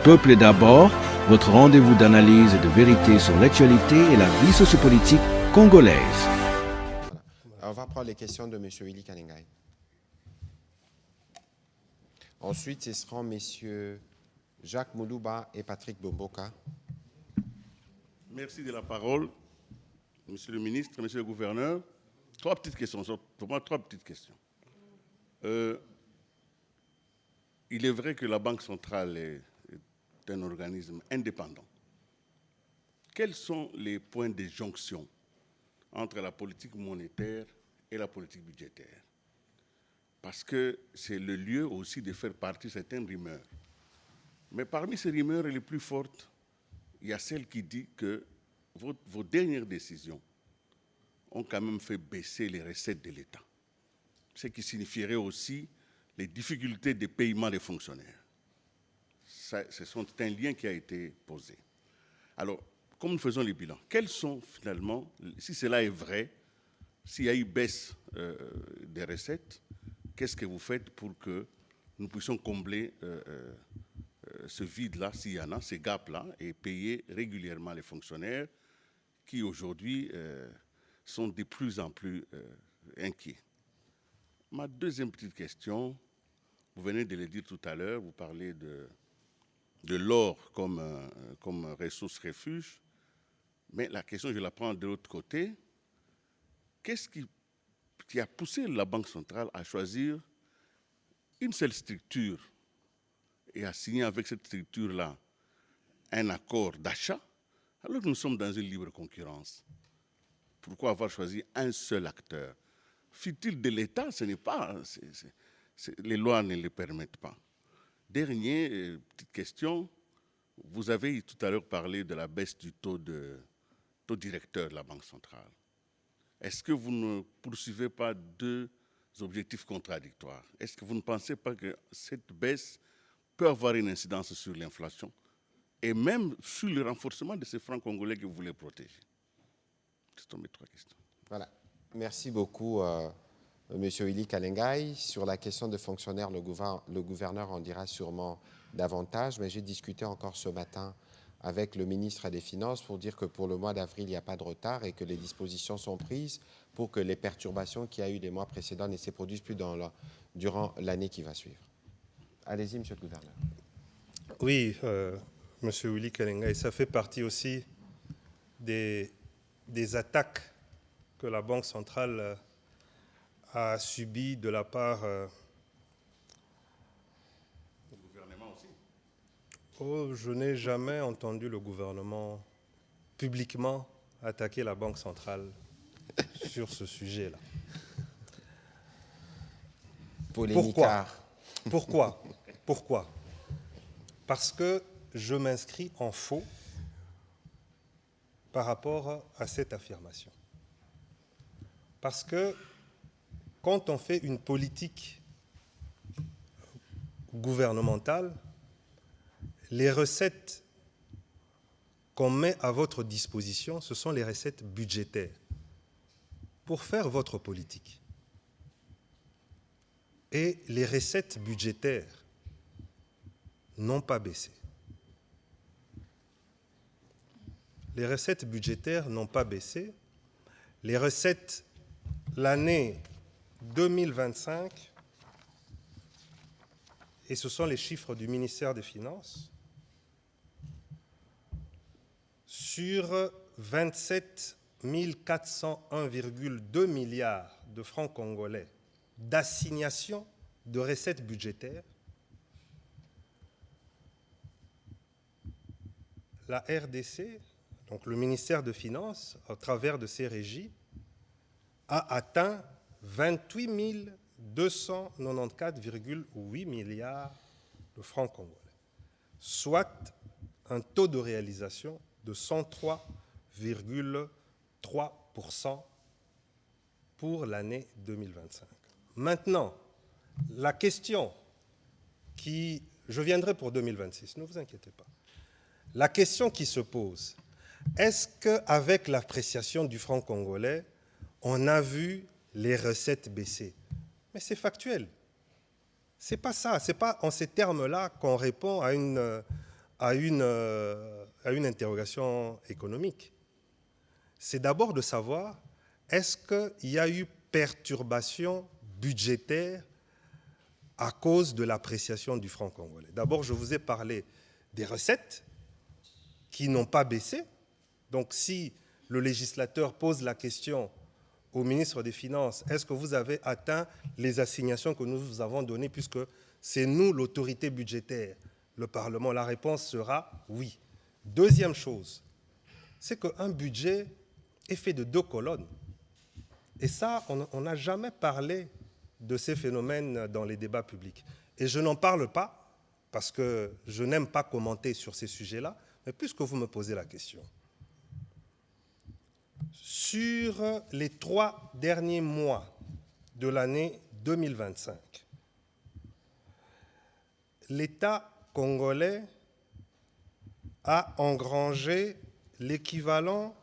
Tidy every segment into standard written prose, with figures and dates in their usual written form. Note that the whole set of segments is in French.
peuple est d'abord, votre rendez-vous d'analyse et de vérité sur l'actualité et la vie sociopolitique congolaise. Voilà. On va prendre les questions de M. Willy Kalengay. Ensuite, ce seront M. Jacques Moulouba et Patrick Bomboka. Merci de la parole, Monsieur le ministre, Monsieur le gouverneur. Trois petites questions. Pour moi, trois petites questions. Il est vrai que la Banque centrale est un organisme indépendant. Quels sont les points de jonction entre la politique monétaire et la politique budgétaire? Parce que c'est le lieu aussi de faire partie de certaines rumeurs. Mais parmi ces rumeurs les plus fortes, il y a celle qui dit que vos dernières décisions ont quand même fait baisser les recettes de l'État. Ce qui signifierait aussi les difficultés de paiement des fonctionnaires. C'est un lien qui a été posé. Alors, comme nous faisons les bilans, quels sont finalement, si cela est vrai, s'il y a eu baisse des recettes, qu'est-ce que vous faites pour que nous puissions combler ce vide-là, s'il y en a, ces gaps-là, et payer régulièrement les fonctionnaires qui aujourd'hui sont de plus en plus inquiets. Ma deuxième petite question, vous venez de le dire tout à l'heure, vous parlez de l'or comme ressource refuge, mais la question, je la prends de l'autre côté. Qu'est-ce qui a poussé la Banque centrale à choisir une seule structure et à signer avec cette structure-là un accord d'achat, alors que nous sommes dans une libre concurrence? Pourquoi avoir choisi un seul acteur? Fut-il de l'État? Ce n'est pas... les lois ne le permettent pas. Dernière petite question. Vous avez tout à l'heure parlé de la baisse du taux directeur de la Banque centrale. Est-ce que vous ne poursuivez pas deux objectifs contradictoires? Est-ce que vous ne pensez pas que cette baisse peut avoir une incidence sur l'inflation et même sur le renforcement de ces francs congolais que vous voulez protéger? Ce sont mes trois questions. Voilà. Merci beaucoup, M. Willy Kalengay. Sur la question de fonctionnaires, le gouverneur en dira sûrement davantage, mais j'ai discuté encore ce matin avec le ministre des Finances pour dire que pour le mois d'avril, il n'y a pas de retard et que les dispositions sont prises pour que les perturbations qu'il y a eu les mois précédents ne se produisent plus durant l'année qui va suivre. Allez-y, M. le gouverneur. Oui, M. Willy Kalengay, ça fait partie aussi des attaques que la Banque centrale a subies de la part... Le gouvernement aussi? Oh, je n'ai jamais entendu le gouvernement publiquement attaquer la Banque centrale sur ce sujet-là. Pourquoi? Parce que je m'inscris en faux par rapport à cette affirmation. Parce que quand on fait une politique gouvernementale, les recettes qu'on met à votre disposition, ce sont les recettes budgétaires pour faire votre politique. Et les recettes budgétaires n'ont pas baissé. Les recettes budgétaires n'ont pas baissé. Les recettes, l'année 2025, et ce sont les chiffres du ministère des Finances, sur 27 401,2 milliards de francs congolais d'assignation de recettes budgétaires, la RDC, donc le ministère des Finances, à travers de ses régies, a atteint 28 294,8 milliards de francs congolais, soit un taux de réalisation de 103,3% pour l'année 2025. Maintenant, la question qui... Je viendrai pour 2026, ne vous inquiétez pas. La question qui se pose, est-ce qu'avec l'appréciation du franc congolais, on a vu les recettes baisser? Mais c'est factuel. C'est pas ça, c'est pas en ces termes-là qu'on répond à à une interrogation économique. C'est d'abord de savoir, est-ce qu'il y a eu perturbation budgétaire à cause de l'appréciation du franc congolais? D'abord, je vous ai parlé des recettes qui n'ont pas baissé. Donc, si le législateur pose la question au ministre des Finances, est-ce que vous avez atteint les assignations que nous vous avons données, puisque c'est nous l'autorité budgétaire, le Parlement? La réponse sera oui. Deuxième chose, c'est qu'un budget est fait de 2 colonnes. Et ça, on n'a jamais parlé de ces phénomènes dans les débats publics. Et je n'en parle pas parce que je n'aime pas commenter sur ces sujets-là, mais puisque vous me posez la question. Sur les 3 derniers mois de l'année 2025, l'État congolais a engrangé l'équivalent,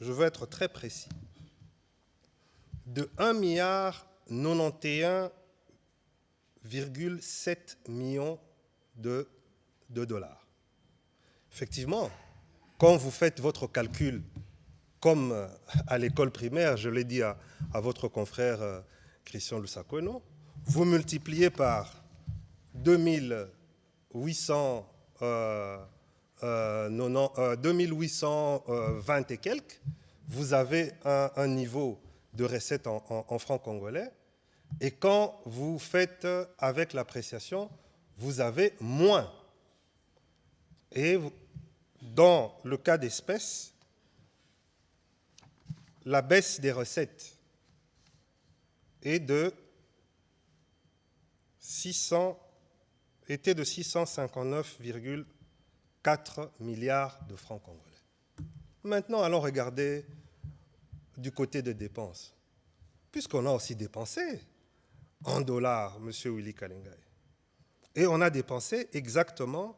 je veux être très précis, de 1,91,7 milliard de dollars. Effectivement, quand vous faites votre calcul, comme à l'école primaire, je l'ai dit à votre confrère Christian Lusakono, vous multipliez par 2820 et quelques, vous avez un niveau de recettes en francs congolais, et quand vous faites avec l'appréciation, vous avez moins. Et dans le cas d'espèce, la baisse des recettes était de 659,4 milliards de francs congolais. Maintenant, allons regarder du côté des dépenses, puisqu'on a aussi dépensé en dollars, M. Willy Kalengai. Et on a dépensé exactement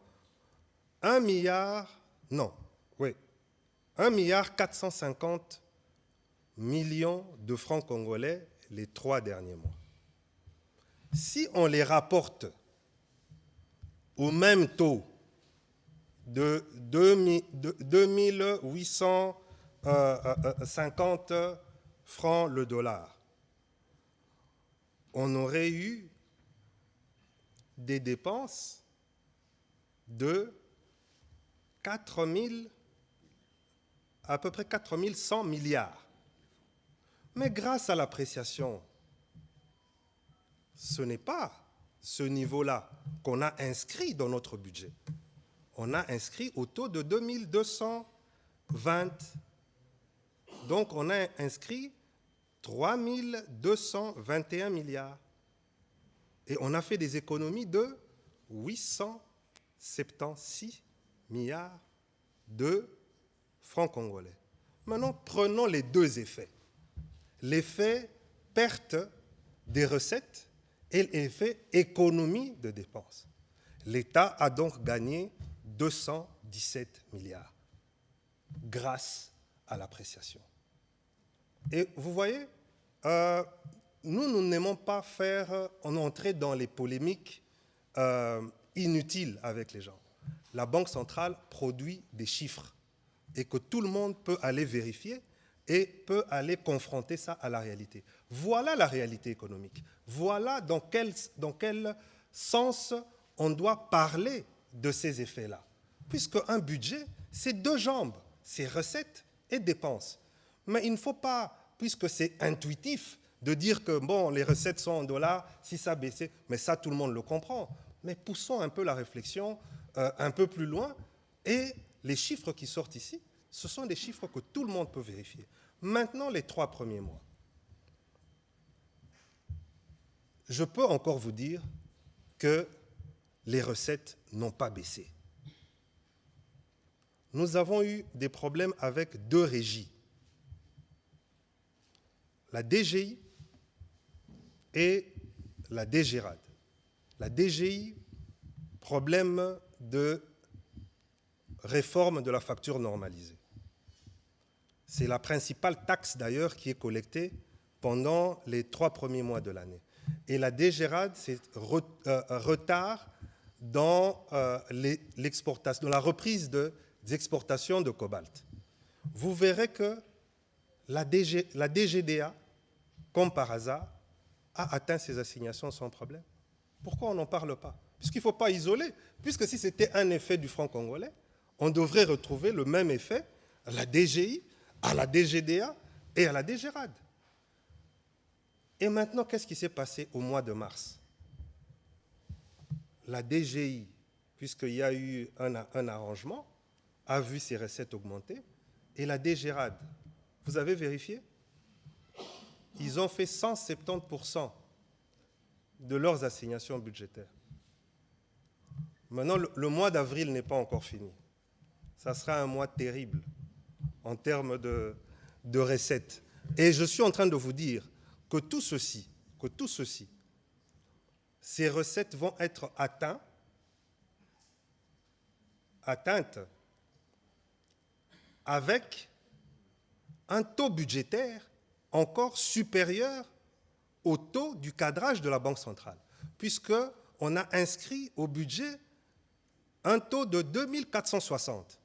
1 milliard 450 millions de francs congolais les 3 derniers mois. Si on les rapporte au même taux de 2850 francs le dollar, on aurait eu des dépenses de à peu près 4100 milliards. Mais grâce à l'appréciation, ce n'est pas ce niveau-là qu'on a inscrit dans notre budget. On a inscrit au taux de 2220. Donc on a inscrit 3221 milliards. Et on a fait des économies de 876 milliards de francs congolais. Maintenant, prenons les 2 effets. L'effet perte des recettes et l'effet économie de dépenses. L'État a donc gagné 217 milliards grâce à l'appréciation. Et vous voyez, nous n'aimons pas entrer dans les polémiques inutiles avec les gens. La Banque centrale produit des chiffres et que tout le monde peut aller vérifier et peut aller confronter ça à la réalité. Voilà la réalité économique. Voilà dans quel sens on doit parler de ces effets-là. Puisque un budget, c'est 2 jambes, c'est recettes et dépenses. Mais il ne faut pas, puisque c'est intuitif, de dire que bon, les recettes sont en dollars, si ça baissait, mais ça tout le monde le comprend. Mais poussons un peu la réflexion un peu plus loin, et les chiffres qui sortent ici, ce sont des chiffres que tout le monde peut vérifier. Maintenant, les 3 premiers mois. Je peux encore vous dire que les recettes n'ont pas baissé. Nous avons eu des problèmes avec 2 régies. La DGI et la DGRAD. La DGI, problème de réforme de la facture normalisée. C'est la principale taxe d'ailleurs qui est collectée pendant les 3 premiers mois de l'année. Et la DGRAD, c'est retard dans l'exportation, dans la reprise des exportations de cobalt, vous verrez que la DGDA, comme par hasard, a atteint ses assignations sans problème. Pourquoi on n'en parle pas? Puisqu'il ne faut pas isoler. Puisque si c'était un effet du franc congolais, on devrait retrouver le même effet à la DGI, à la DGDA et à la DGRAD. Et maintenant, qu'est-ce qui s'est passé au mois de mars? La DGI, puisqu'il y a eu un arrangement, a vu ses recettes augmenter. Et la DGRAD, vous avez vérifié? Ils ont fait 170% de leurs assignations budgétaires. Maintenant, le mois d'avril n'est pas encore fini. Ça sera un mois terrible en termes de recettes. Et je suis en train de vous dire que tout ceci, ces recettes vont être atteintes avec un taux budgétaire encore supérieur au taux du cadrage de la Banque centrale, puisqu'on a inscrit au budget un taux de 2460.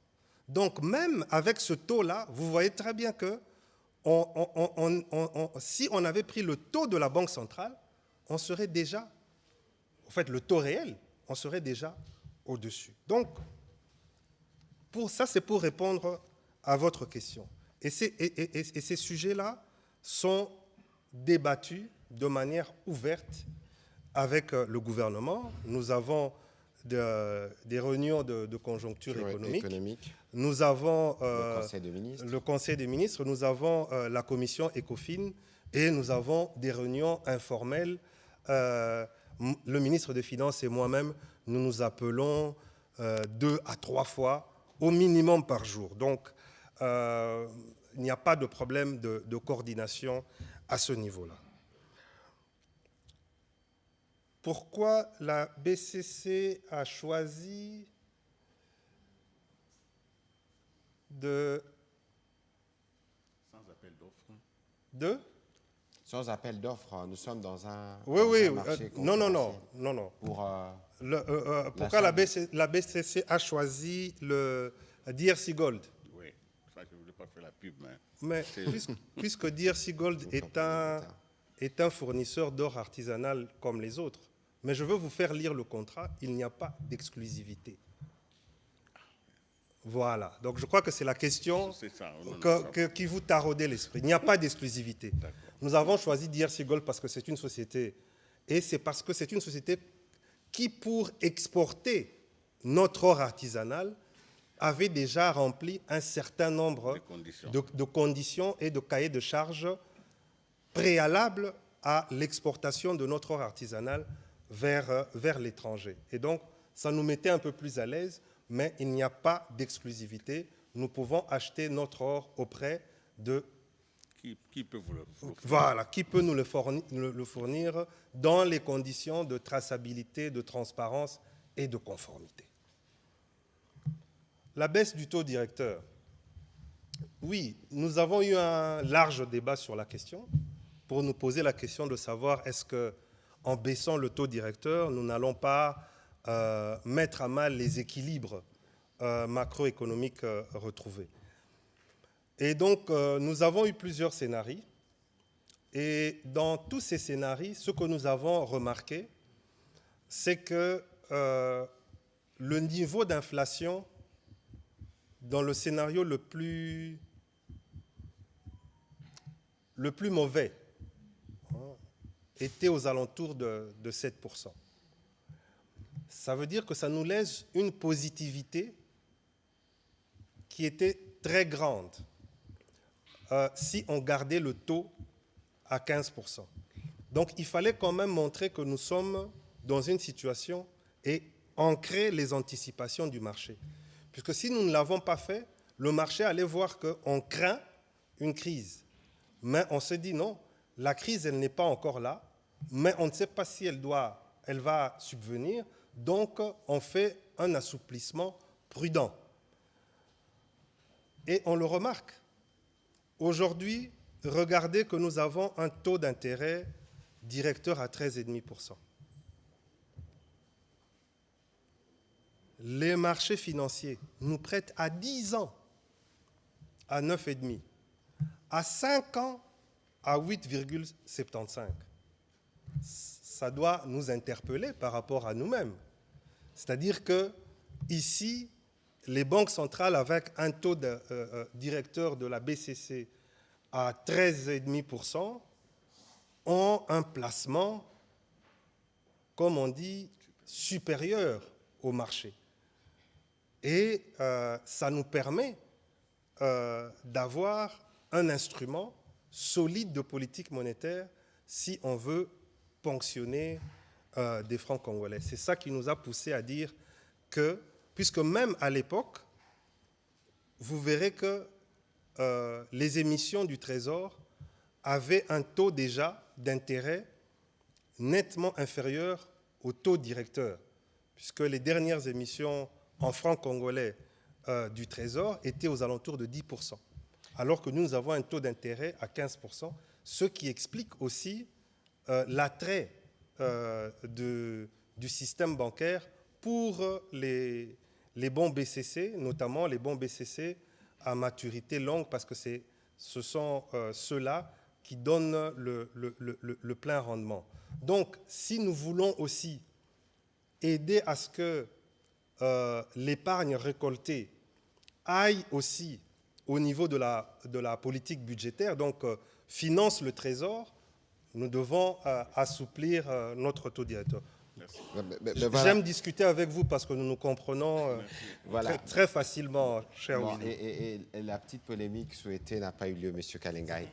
Donc même avec ce taux-là, vous voyez très bien que si on avait pris le taux de la Banque centrale, on serait déjà, en fait le taux réel, on serait déjà au-dessus. Donc, pour ça, c'est pour répondre à votre question. Et ces sujets-là sont débattus de manière ouverte avec le gouvernement. Nous avons des réunions de conjoncture économique. Nous avons le Conseil des ministres, nous avons la commission ECOFIN et nous avons des réunions informelles. Le ministre des Finances et moi-même, nous nous appelons 2 à 3 fois au minimum par jour. Donc, il n'y a pas de problème de coordination à ce niveau-là. Pourquoi la BCC a choisi de... Sans appel d'offres. De? Sans appel d'offres, nous sommes dans un, oui, un marché non. Pourquoi la BCC a choisi le DRC Gold? Oui, ça, je ne voulais pas faire la pub, mais puisque DRC Gold est un fournisseur d'or artisanal comme les autres, mais je veux vous faire lire le contrat, il n'y a pas d'exclusivité. Voilà, donc je crois que c'est la question qui vous taraudait l'esprit. Il n'y a pas d'exclusivité. Nous avons choisi DRC Gold parce que c'est une société, et c'est parce que c'est une société qui, pour exporter notre or artisanal, avait déjà rempli un certain nombre de conditions et de cahiers de charges préalables à l'exportation de notre or artisanal vers l'étranger. Et donc, ça nous mettait un peu plus à l'aise, mais il n'y a pas d'exclusivité. Nous pouvons acheter notre or auprès de... Qui peut vous le fournir? Voilà, qui peut nous le fournir dans les conditions de traçabilité, de transparence et de conformité. La baisse du taux directeur. Oui, nous avons eu un large débat sur la question pour nous poser la question de savoir est-ce qu'en baissant le taux directeur, nous n'allons pas mettre à mal les équilibres macroéconomiques retrouvés. Et donc, nous avons eu plusieurs scénarios. Et dans tous ces scénarios, ce que nous avons remarqué, c'est que le niveau d'inflation dans le scénario le plus mauvais était aux alentours de 7%. Ça veut dire que ça nous laisse une positivité qui était très grande si on gardait le taux à 15%. Donc il fallait quand même montrer que nous sommes dans une situation et ancrer les anticipations du marché. Puisque si nous ne l'avons pas fait, le marché allait voir qu'on craint une crise. Mais on se dit non, la crise, elle n'est pas encore là, mais on ne sait pas si elle va subvenir, donc on fait un assouplissement prudent. Et on le remarque. Aujourd'hui, regardez que nous avons un taux d'intérêt directeur à 13,5%. les marchés financiers nous prêtent à 10 ans à 9,5, à 5 ans à 8,75. Ça doit nous interpeller par rapport à nous-mêmes. C'est-à-dire que ici, les banques centrales, avec un taux de, directeur de la BCC à 13,5%, ont un placement, comme on dit, supérieur au marché. Et ça nous permet d'avoir un instrument solide de politique monétaire si on veut ponctionner des francs congolais. C'est ça qui nous a poussé à dire que, puisque même à l'époque, vous verrez que les émissions du Trésor avaient un taux déjà d'intérêt nettement inférieur au taux directeur, puisque les dernières émissions en francs congolais du Trésor étaient aux alentours de 10%, alors que nous avons un taux d'intérêt à 15%, ce qui explique aussi l'attrait du système bancaire pour les bons BCC, notamment les bons BCC à maturité longue, parce que ce sont ceux-là qui donnent le plein rendement. Donc, si nous voulons aussi aider à ce que l'épargne récoltée aille aussi au niveau de la politique budgétaire, donc finance le Trésor, nous devons assouplir notre taux directeur. Voilà. J'aime discuter avec vous parce que nous nous comprenons Voilà. très facilement, cher Bon, Willy. et la petite polémique souhaitée n'a pas eu lieu, M. Kalengai.